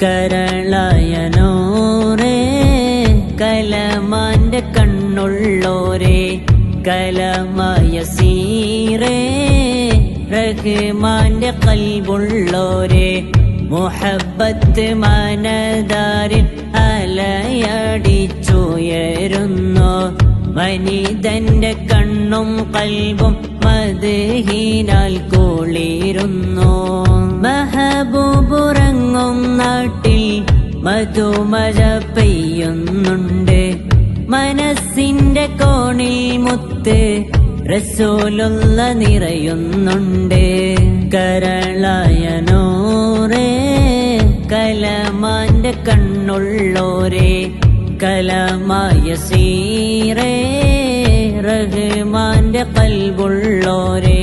കരളായ നൂറേ കലമാന്റെ കണ്ണുള്ളോരേ കലമായ സീറേ റഹ്മാന്റെ ഖൽബുള്ളോരേ മുഹബ്ബത്ത് മനദാരിൽ അലയടിച്ചുയരുന്നു മനിതന്റെ കണ്ണും കൽബും മദ്ഹിനാൽ കുളിരുന്നു മഹബൂബുറങ്ങും നാട്ടിൽ മധുമഴ പെയ്യുന്നുണ്ട് മനസ്സിന്റെ കോണിൽ മുത്ത് റസൂലുള്ള നിറയുന്നുണ്ട് കരളായ നൂറേ കലമാന്റെ കണ്ണുള്ളോരേ കലമായ സീറേ റഹ്മാന്റെ ഖൽബുള്ളോരേ